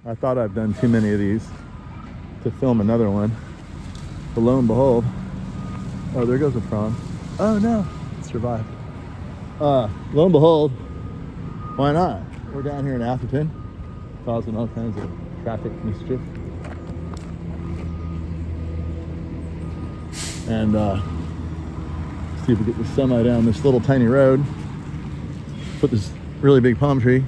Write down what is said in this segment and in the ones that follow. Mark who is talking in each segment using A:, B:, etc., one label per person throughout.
A: I thought I've done too many of these to film another one. But lo and behold, oh, there goes a prawn. Oh no, it survived. Lo and behold, why not? We're down here in Atherton, causing all kinds of traffic mischief. And see if we get the semi down this little tiny road. Put this really big palm tree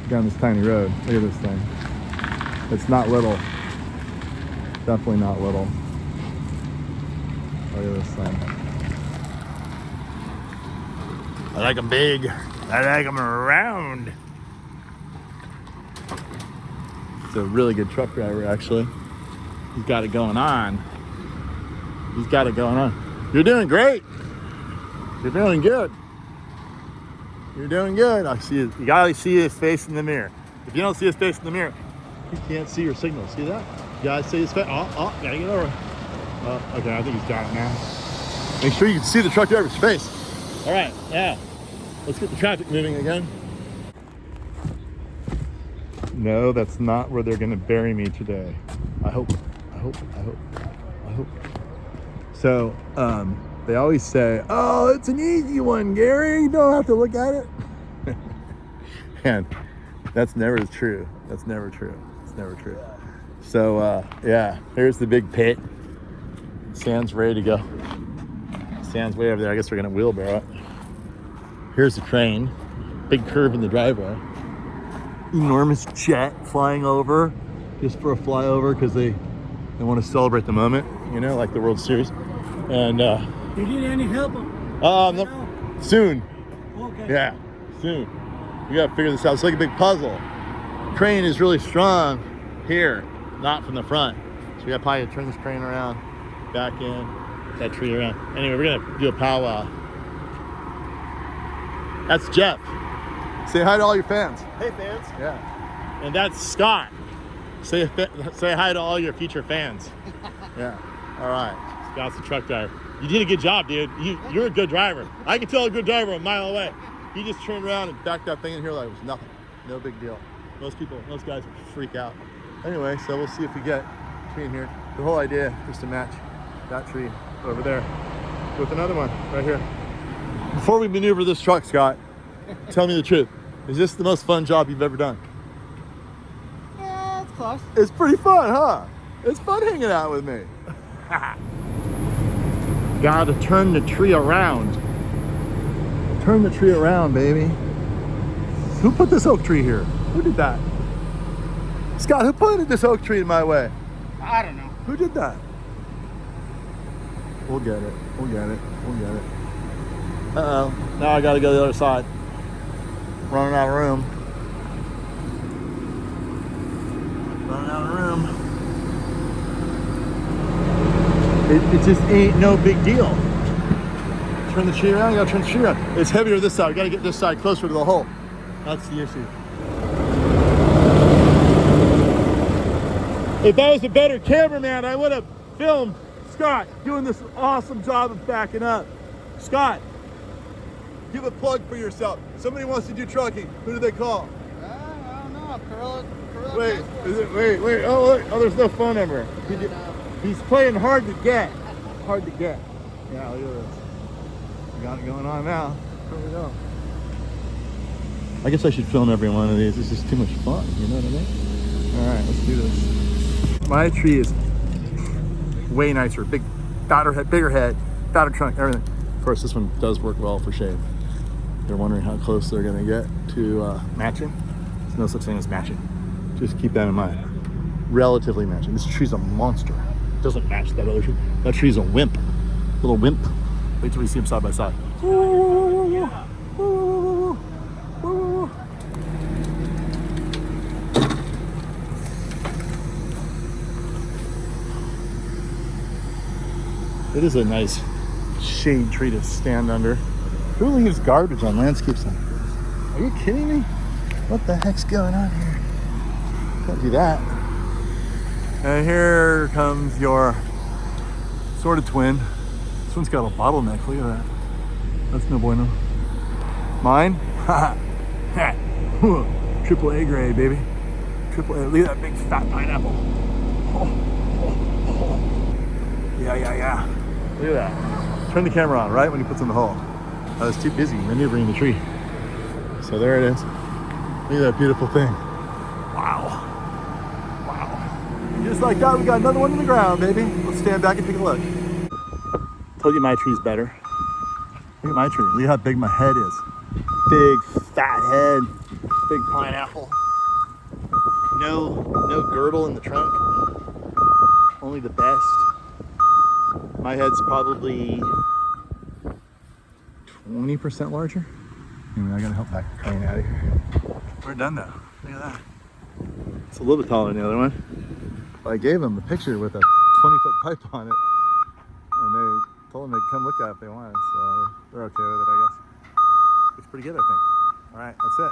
A: down this tiny road. Look at this thing. It's not little. Definitely not little. Look at this thing. I like them big. I like them round. It's a really good truck driver, actually. He's got it going on. He's got it going on. You're doing great. You're doing good. You're doing good. I see it. You gotta see his face in the mirror. If you don't see his face in the mirror, you can't see your signal. See that? You gotta see his face. Oh, gotta get over. Okay, I think he's got it now. Make sure you can see the truck driver's face. All right, now let's get the traffic moving again. No, that's not where they're gonna bury me today. I hope. So, they always say, oh, it's an easy one, Gary. You don't have to look at it. And that's never true. That's never true. It's never true. So, yeah, here's the big pit. Sand's ready to go. Sand's way over there. I guess we're going to wheelbarrow it. Here's the crane. Big curve in the driveway. Enormous jet flying over just for a flyover because they want to celebrate the moment, you know, like the World Series. And,
B: you need any help?
A: soon.
B: Okay.
A: Yeah, soon. We gotta figure this out. It's like a big puzzle. Crane is really strong here, not from the front. So we gotta probably turn this crane around, back in, that tree around. Anyway, we're gonna do a powwow. That's Jeff. Say hi to all your fans.
B: Hey, fans.
A: Yeah. And that's Scott. Say hi to all your future fans. Yeah. All right. Scott's the truck driver. You did a good job, dude. You're a good driver. I can tell a good driver a mile away. He just turned around and backed that thing in here like it was nothing. No big deal. Most guys would freak out. Anyway, so we'll see if we get a tree in here. The whole idea is to match that tree over there with another one right here. Before we maneuver this truck, Scott, tell me the truth. Is this the most fun job you've ever done?
B: Yeah, it's close.
A: It's pretty fun, huh? It's fun hanging out with me. Gotta turn the tree around. Turn the tree around, baby. Who put this oak tree here? Who did that? Scott, who planted this oak tree in my way?
B: I don't know.
A: Who did that? We'll get it. We'll get it. We'll get it. Uh-oh. Now I gotta go the other side. Running out of room. Running out of room. It just ain't no big deal. Turn the tree around, you gotta turn the tree around. It's heavier this side, we gotta get this side closer to the hole. That's the issue. If I was a better cameraman, I would have filmed Scott doing this awesome job of backing up. Scott, give a plug for yourself. Somebody wants to do trucking, who do they call?
B: I don't know. Corilla
A: Wait, wait. Oh, there's no phone number. He's playing hard to get. Hard to get. Yeah, look at this. We got it going on now. Here we go. I guess I should film every one of these. This is too much fun, you know what I mean? All right, let's do this. My tree is way nicer. Fatter head, bigger head, fatter trunk, everything. Of course, this one does work well for shade. They're wondering how close they're gonna get to matching. There's no such thing as matching. Just keep that in mind. Relatively matching. This tree's a monster. It doesn't match that other tree. That tree's a wimp. Little wimp. Wait till we see them side by side. It is a nice shade tree to stand under. Who leaves garbage on landscapes like this? Are you kidding me? What the heck's going on here? Can't do that. And here comes your sort of twin. This one's got a bottleneck. Look at that. That's no bueno. Mine? Triple A grade, baby. Triple A. Look at that big fat pineapple. Yeah. Look at that. Turn the camera on right when he puts in the hole. I was too busy maneuvering the tree. So there it is. Look at that beautiful thing. Wow. Just like that, we got another one in the ground, baby. Let's stand back and take a look. Told you my tree's better. Look at my tree. Look at how big my head is. Big, fat head. Big pineapple. No girdle in the trunk. Only the best. My head's probably 20% larger. Anyway, I gotta help back the crane out of here. We're done though. Look at that. It's a little bit taller than the other one. I gave them a picture with a 20-foot pipe on it, and they told them they'd come look at it if they wanted, so they're okay with it, I guess. It's pretty good, I think. All right, that's it.